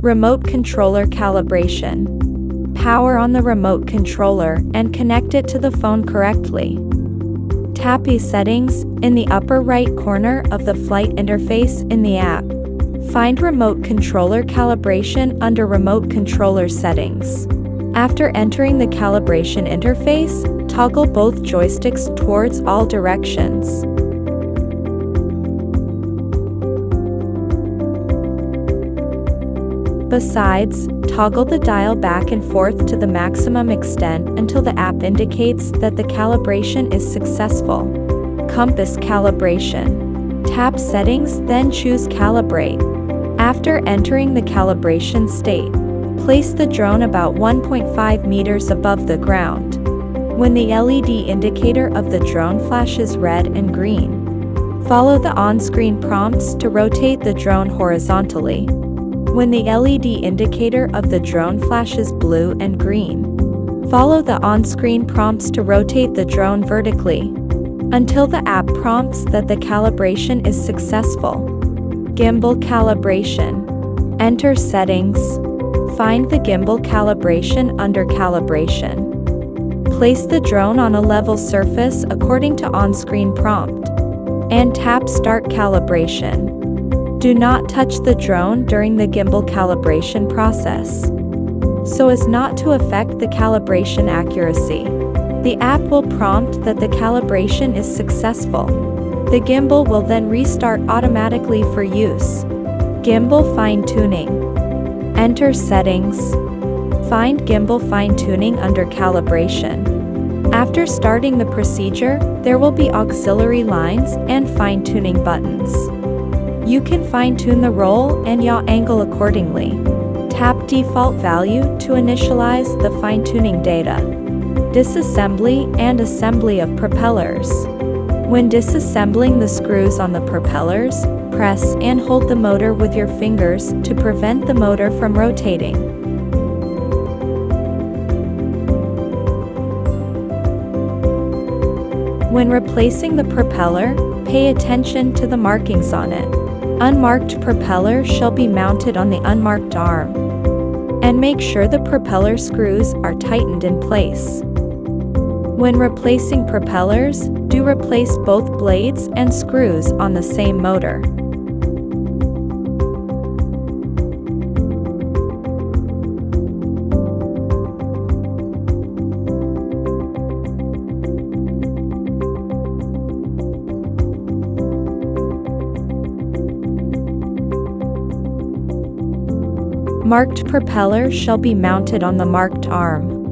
Remote controller calibration. Power on the remote controller and connect it to the phone correctly. Tap Settings in the upper right corner of the flight interface in the app. Find Remote Controller Calibration under Remote Controller Settings. After entering the calibration interface, toggle both joysticks towards all directions. Besides, toggle the dial back and forth to the maximum extent until the app indicates that the calibration is successful. Compass calibration. Tap Settings, then choose Calibrate. After entering the calibration state, place the drone about 1.5 meters above the ground. When the LED indicator of the drone flashes red and green, follow the on-screen prompts to rotate the drone horizontally. When the LED indicator of the drone flashes blue and green, follow the on-screen prompts to rotate the drone vertically, until the app prompts that the calibration is successful. Gimbal calibration. Enter Settings. Find the gimbal calibration under Calibration. Place the drone on a level surface according to on-screen prompt, and tap Start Calibration. Do not touch the drone during the gimbal calibration process, so as not to affect the calibration accuracy. The app will prompt that the calibration is successful. The gimbal will then restart automatically for use. Gimbal fine-tuning. Enter Settings. Find Gimbal fine-tuning under Calibration. After starting the procedure, there will be auxiliary lines and fine-tuning buttons. You can fine-tune the roll and yaw angle accordingly. Tap Default Value to initialize the fine-tuning data. Disassembly and assembly of propellers. When disassembling the screws on the propellers, press and hold the motor with your fingers to prevent the motor from rotating. When replacing the propeller, pay attention to the markings on it. Unmarked propeller shall be mounted on the unmarked arm. And make sure the propeller screws are tightened in place. When replacing propellers, do replace both blades and screws on the same motor. Marked propeller shall be mounted on the marked arm.